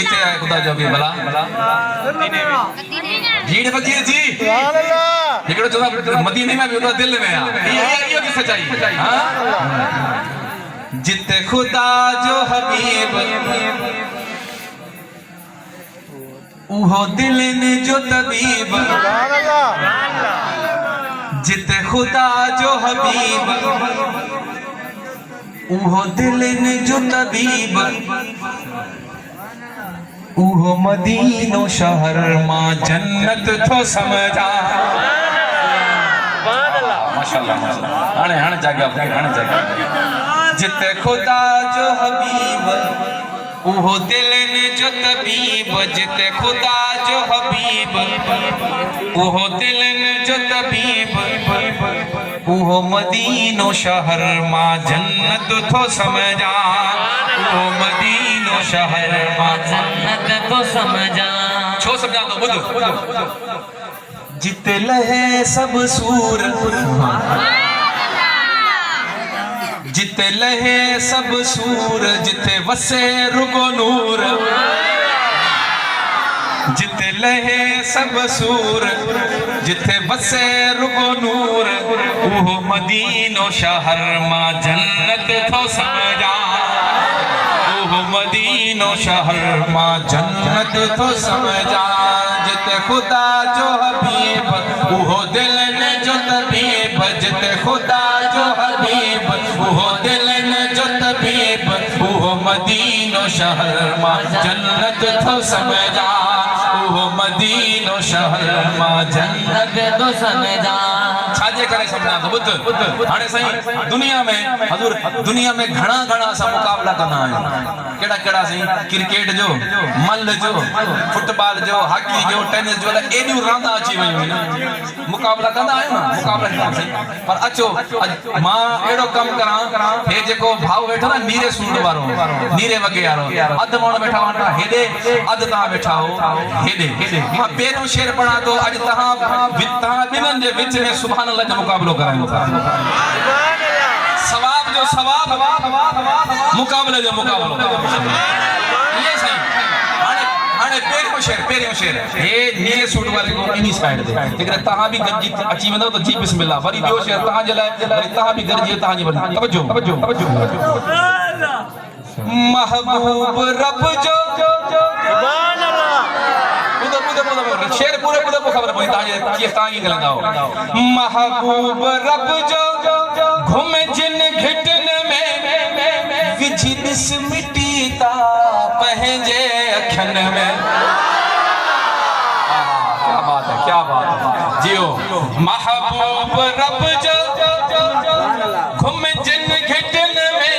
किथे है खुदा जो भी भला भीड़ फकीर जी हिकिड़ो चवंदो मदीने में भी उतो दिल में आहे इहो की सच्चाई हां जिते खुदा जो हबीब उहो दिलनि जो तबीब जिते खुदा जो हबीब उहो दिलनि जो तबीब उहो मदीनो शहर मां जन्नत थो समझा माशाअल्लाह हाणे हाणे जाॻियो हाणे जाॻियो जिते खुदा जो हबीब उहो दिलनि जो तबीब जिते खुदा जो हबीब उहो दिलनि जो तबीब उहो मदीनो शहर मां जन्नत थो समझा उहो मदीनो शहर मां जन्नत तो समझा छो समझा तो ॿुध जिते लहे सब सूर जिते लहे सब सूर जिते वसे रुगो नूर जिते लहे सब सूर जिते वसे रुगो नूर उहो मदीनो शहर मां जन्नत थो समझा उहो मदीनो शहर मां जन्नत थो समझा जिते खुदा जो हबीब उहो दिलनि जो तबीब जिते खुदा जो हबीब उहो दिलनि जो तबीब उहो मदीनो शहर मां जन्नत थो समझा उहो मदीनो शहर मां जन्नत तो समझा छाजे करे समझा तो ॿुध हाणे साईं दुनिया में हज़ूर दुनिया में घणा घणा असां मुक़ाबला कंदा आहियूं केड़ा केड़ा साईं क्रिकेट जो मल जो फुटबॉल जो हॉकी जो टेनिस जो एॾियूं रांदा अची वयूं आहिनि मुक़ाबला कंदा आहियूं न मुक़ाबला कंदा साईं पर अचो मां अहिड़ो कमु करां हे जेको भाउ वेठो न नीरे सूंड वारो नीरे वगे वारो अधु माण्हू वेठा हुआ हेॾे अधु तव्हां वेठा हो हेॾे मां पहिरियों शेर पढ़ा थो अॼु तव्हां ॿिन्हिनि जे विच में सुभाणे अल्लाह जो मुक़ाबलो करायूं था सवाब जो सवाब मुक़ाबले जो मुक़ाबलो ये सही हाणे पहिरियों शेर हे नीरे सूट वाले को इन्ही साइड ते लेकिन तहां भी गरजी अची वनो तो जी बिस्मिल्लाह वरी ॿियो शेर तहां जे लाइ वरी तहां भी गरजी तहां जी वरी तवज्जो महबूब रब जो सुभान अल्लाह शेर पूरे पूरे को खबर पई तहां ये गलंदा हो महबूब रब जो घूमे जिन घिटन में विझी दिस मिट्टी ता पंहिंजे अखन में क्या बात है जियो महबूब रब जो घूमे जिन घिटन में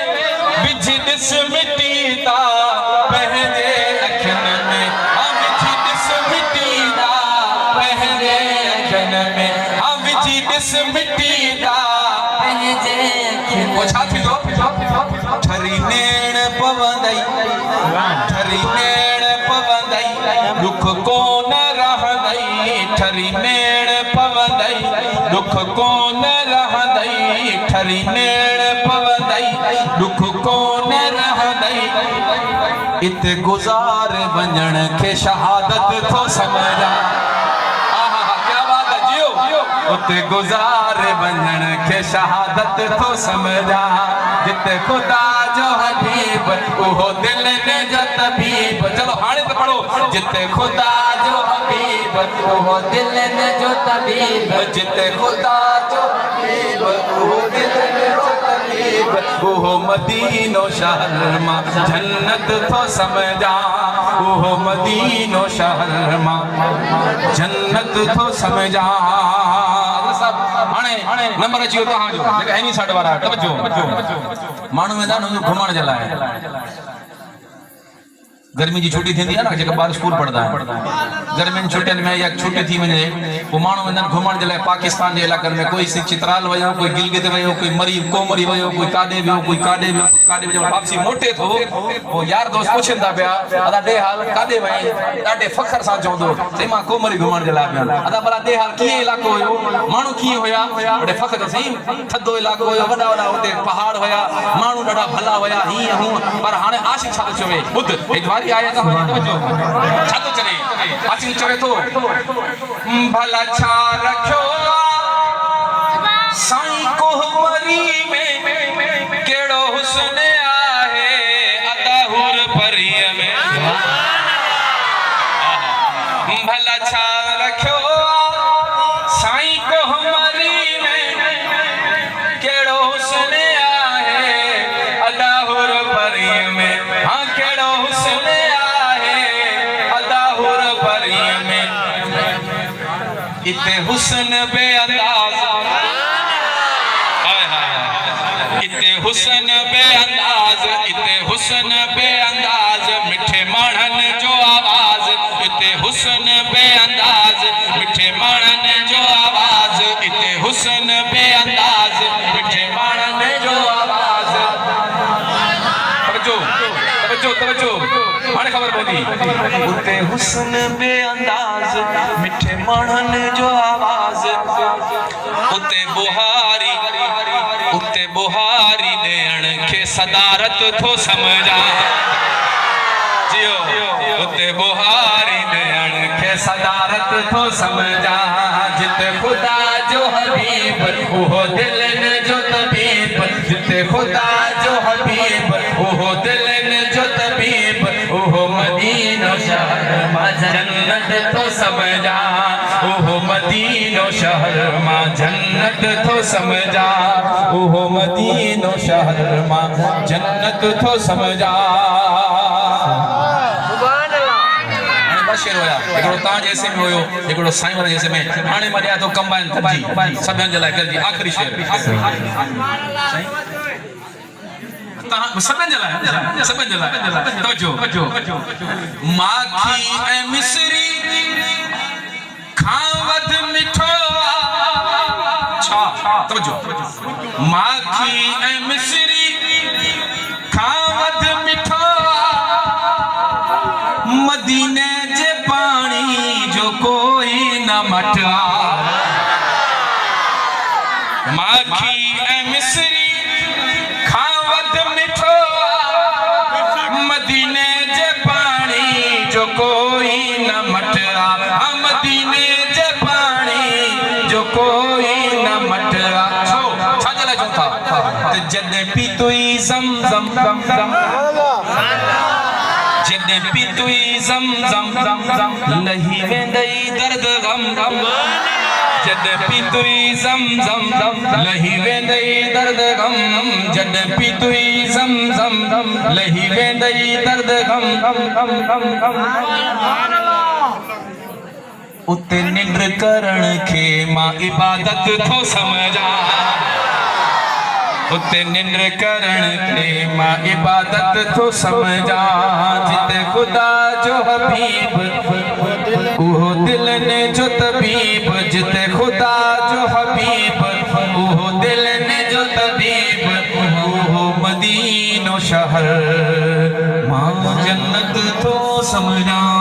विझी दिस मिट्टी ता पंहिंजे अखन में विझी दिस मिट्टी ता पंहिंजे अखन में विझी दिस मिट्टी ता पंहिंजे वो छा थींदो ठरी नेण पवंदई दुख कोन रहंदई ठरी नेण पवंदई दुख कोन रहंदई ठरी नेण पवंदई दुख कोन रहंदई इते गुज़ार वञण खे शहादत थो समझा क्या बात है जियो उते गुज़ार वञण खे शहादत थो समझा जिते खुदा जो हबीब उहो दिलनि जो तबीब चलो हाणे तो पढ़ो जिते खुदा जो हबीब उहो दिलनि जो तबीब जिते खुदा जो हबीब उहो दिलनि जो तबीब उहो मदीनो शहर मां जन्नत थो समझा उहो मदीनो शहर मां जन्नत थो समझा हाणे नंबर अची वियो तव्हां जो जेका एनी साइड वारा तवज्जो माण्हू वेंदा आहिनि घुमण जे लाइ गर्मी की छुट्टी थी है ना जेका बार स्कूल पढ़दा है गर्मी की छुट्टियन में या छुट्टी थी वने वो माण्हू वेंदा घुमण जे लाइ पाकिस्तान के इलाक़न में कोई चित्राल वयो कोई गिलगित वयो कोई कोमरी वयो कोई काडे वियो कोई काडे जब वापसी मोटे थो वो यार दोस्त पुछंदा पिया अदा दे हाल काडे वई ॾाढे फखर सां चवंदो ते मां कोमरी घुमण जे लाइ वियो अदा भला दे हाल कीअं इलाक़ो हुयो माण्हू कीअं हुया ॾाढे फखर सही थधो इलाक़ो हुयो वॾा वॾा हुते पहाड़ हुया माण्हू ॾाढा भला हुया हीअं हूअं पर हाणे आशिक छा थो चवे ॿुध बुखारी आया तो तवज्जो छा तो चले आसिम चवे तो भला छा रखो साईं कोहमरी में केड़ो हुस्न आहे अदाहुर परीअ में भला छा रखो साईं कोहमरी में केड़ो हुस्न आहे अदाहुर परीअ में हाँ केड़ो हुस्न आहे अदाहुर परीअ में इते हुस्न बेअंदाज़ इते हुस्न बेअंदाज़ इते हुस्न बेअंदाज़ मिठे माणन जो आवाज़ इते हुस्न बेअंदाज़ मिठे माणन जो आवाज़ इते हुस्न बेअंदाज़ मिठे माणन जो आवाज़ तवज्जो तवज्जो तवज्जो हाणे ख़बर पवंदी उते हुस्न बेअंदाज़ मिठे माणन जो आवाज़ उते बुहारी ॾियण खे सदारत थो समझा जियो उते बुहारी ॾियण खे सदारत थो समझा जिते ख़ुदा जो हबीब उहो दिलनि जो तबीब जिते ख़ुदा जो हबीब उहो दिलनि जो तबीब उहो मदीनो शहर मां जन्नत थो समझा उहो मदीनो शहर मां जन्नत थो समझा उहो मदीनो शहर मां जन्नत थो समझा शेर होया एकड़ो ता जैसे में होयो एकड़ो साईं वाले जैसे में हाणे मां ॾियां थो कंबाइन जी सभिनि जे लाइ कर जी आख़िरी शेर सभिनि जे लाइ तवज्जो माखी ऐं मिस्री खां वध मिठो छा तवज्जो माखी ऐं मिस्री खां वध मिठो मदीने जे पानी जो कोई न मटा माखी ऐं मिस्री खां वध मिठो मदीने जे पानी जो कोई न मटरा मदीने जे पानी जो कोई न मटरा छा जे लाइ चऊं था जॾहिं पीतुई ज़मज़म जॾहिं पीतुई ज़मज़म लही वेंदई दर्द गम जॾहिं पीतुई ज़मज़म लही वेंदई दर्द गम जॾहिं पीतुई ज़मज़म लही वेंदई दर्द गम उते निंड करण खे मां इबादत थो समझा उते निंड करण खे मां इबादत थो समझा जिते ख़ुदा जो हबीब उहो दिलनि जो तबीब जिते ख़ुदा जो हबीब उहो दिलनि जो तबीब उहो मदीनो शहर मां जन्नत थो समझा